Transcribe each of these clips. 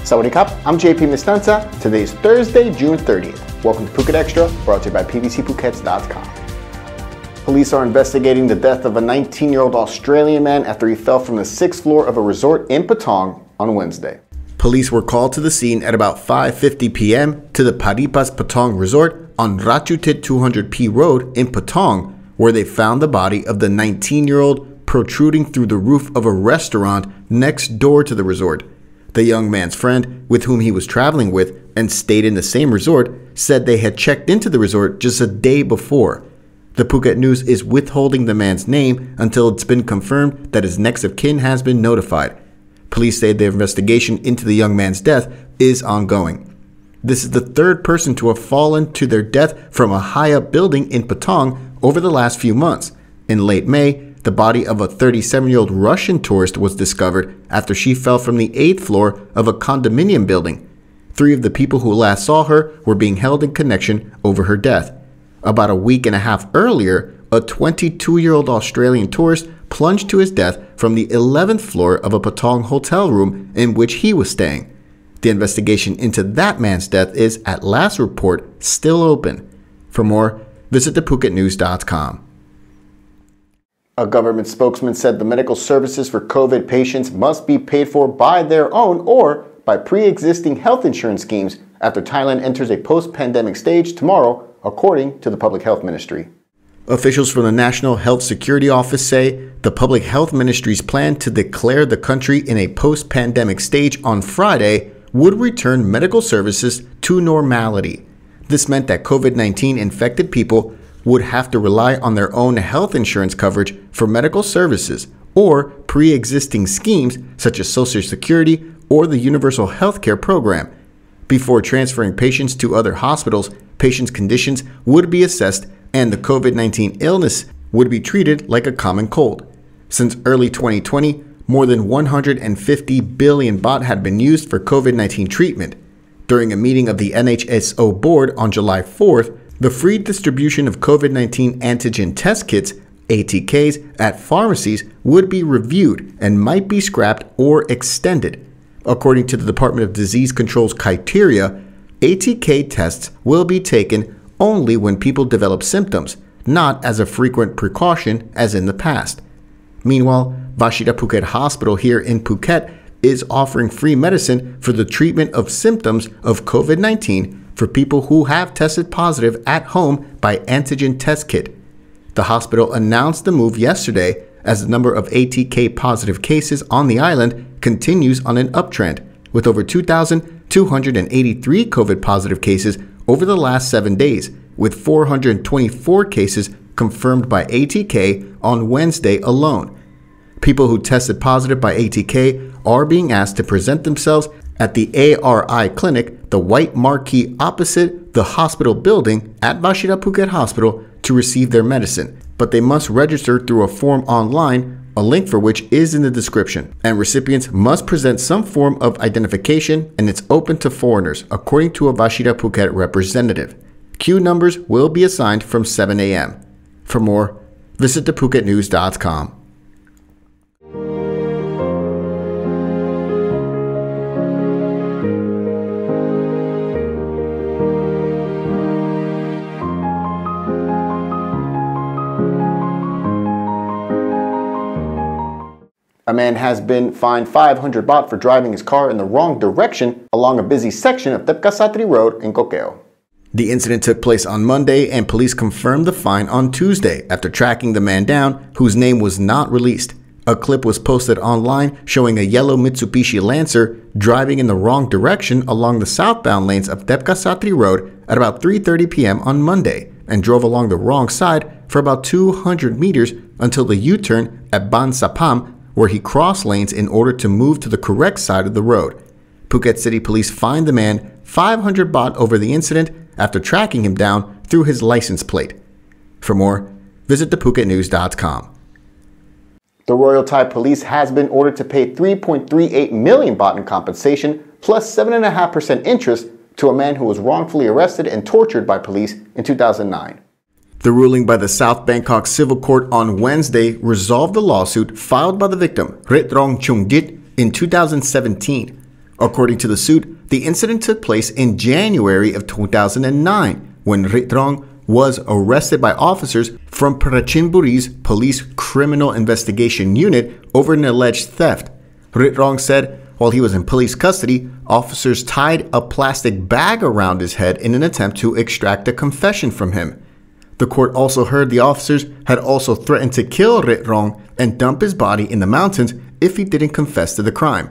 Sawadee Krap, I'm JP Mestanza. Today is Thursday, June 30th. Welcome to Phuket Extra, brought to you by PVCPhuket.com. Police are investigating the death of a 19-year-old Australian man after he fell from the 6th floor of a resort in Patong on Wednesday. Police were called to the scene at about 5:50 p.m. to the Paripas Patong Resort on Rachutit 200P Road in Patong, where they found the body of the 19-year-old protruding through the roof of a restaurant next door to the resort. The young man's friend, with whom he was traveling with and stayed in the same resort, said they had checked into the resort just a day before. The Phuket News is withholding the man's name until it's been confirmed that his next of kin has been notified. Police say their investigation into the young man's death is ongoing. This is the third person to have fallen to their death from a high-up building in Patong over the last few months. In late May, the body of a 37-year-old Russian tourist was discovered after she fell from the 8th floor of a condominium building. 3 of the people who last saw her were being held in connection over her death. About a week and a half earlier, a 22-year-old Australian tourist plunged to his death from the 11th floor of a Patong hotel room in which he was staying. The investigation into that man's death is, at last report, still open. For more, visit thephuket.news.com. A government spokesman said the medical services for COVID patients must be paid for by their own or by pre-existing health insurance schemes after Thailand enters a post-pandemic stage tomorrow, according to the Public Health Ministry. Officials from the National Health Security Office say the Public Health Ministry's plan to declare the country in a post-pandemic stage on Friday would return medical services to normality. This meant that COVID-19 infected people would have to rely on their own health insurance coverage for medical services or pre-existing schemes such as Social Security or the Universal Healthcare Program. Before transferring patients to other hospitals, patients' conditions would be assessed and the COVID-19 illness would be treated like a common cold. Since early 2020, more than 150 billion baht had been used for COVID-19 treatment. During a meeting of the NHSO board on July 4th, the free distribution of COVID-19 antigen test kits, ATKs, at pharmacies would be reviewed and might be scrapped or extended. According to the Department of Disease Control's criteria, ATK tests will be taken only when people develop symptoms, not as a frequent precaution as in the past. Meanwhile, Vachira Phuket Hospital here in Phuket is offering free medicine for the treatment of symptoms of COVID-19 for people who have tested positive at home by antigen test kit. The hospital announced the move yesterday as the number of ATK positive cases on the island continues on an uptrend, with over 2,283 COVID positive cases over the last 7 days, with 424 cases confirmed by ATK on Wednesday alone. People who tested positive by ATK are being asked to present themselves at the ARI clinic, the white marquee opposite the hospital building at Vachira Phuket Hospital, to receive their medicine, but they must register through a form online, a link for which is in the description, and recipients must present some form of identification, and it's open to foreigners, according to a Vachira Phuket representative. Queue numbers will be assigned from 7 a.m. For more, visit thephuket.news.com. A man has been fined 500 baht for driving his car in the wrong direction along a busy section of Thepkrasattri Rd in Kokeo. The incident took place on Monday, and police confirmed the fine on Tuesday after tracking the man down, whose name was not released. A clip was posted online showing a yellow Mitsubishi Lancer driving in the wrong direction along the southbound lanes of Thepkrasattri Rd at about 3:30 p.m. on Monday and drove along the wrong side for about 200 meters until the U-turn at Ban Sapam, where he crossed lanes in order to move to the correct side of the road. Phuket City Police fined the man 500 baht over the incident after tracking him down through his license plate. For more, visit thephuket.news.com. The Royal Thai Police has been ordered to pay 3.38 million baht in compensation plus 7.5% interest to a man who was wrongfully arrested and tortured by police in 2009. The ruling by the South Bangkok Civil Court on Wednesday resolved the lawsuit filed by the victim, Retrong Chungjit, in 2017. According to the suit, the incident took place in January of 2009 when Ritrong was arrested by officers from Prachinburi's Police Criminal Investigation Unit over an alleged theft. Ritrong said while he was in police custody, officers tied a plastic bag around his head in an attempt to extract a confession from him. The court also heard the officers had also threatened to kill Ritrong and dump his body in the mountains if he didn't confess to the crime.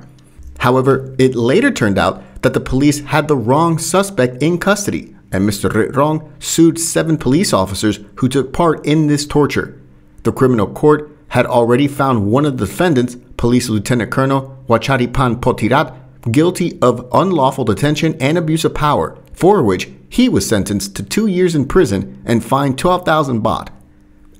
However, it later turned out that the police had the wrong suspect in custody, and Mr. Ritrong sued 7 police officers who took part in this torture. The criminal court had already found one of the defendants, Police Lieutenant Colonel Vachira Potirat, guilty of unlawful detention and abuse of power, for which he was sentenced to 2 years in prison and fined 12,000 baht.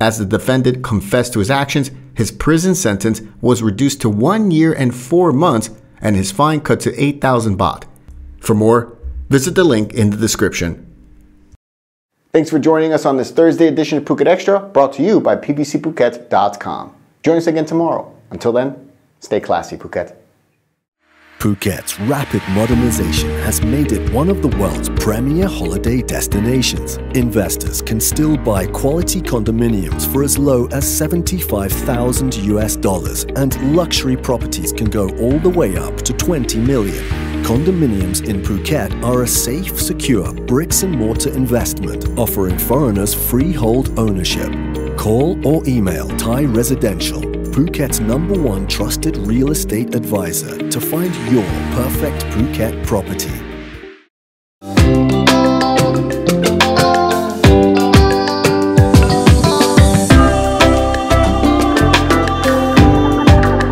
As the defendant confessed to his actions, his prison sentence was reduced to 1 year and 4 months and his fine cut to 8,000 baht. For more, visit the link in the description. Thanks for joining us on this Thursday edition of Phuket Extra, brought to you by pbcphuket.com. Join us again tomorrow. Until then, stay classy, Phuket. Phuket's rapid modernization has made it one of the world's premier holiday destinations. Investors can still buy quality condominiums for as low as $75,000 and luxury properties can go all the way up to 20 million. Condominiums in Phuket are a safe, secure bricks-and-mortar investment offering foreigners freehold ownership. Call or email Thai Residential, Phuket's #1 trusted real estate advisor, to find your perfect Phuket property.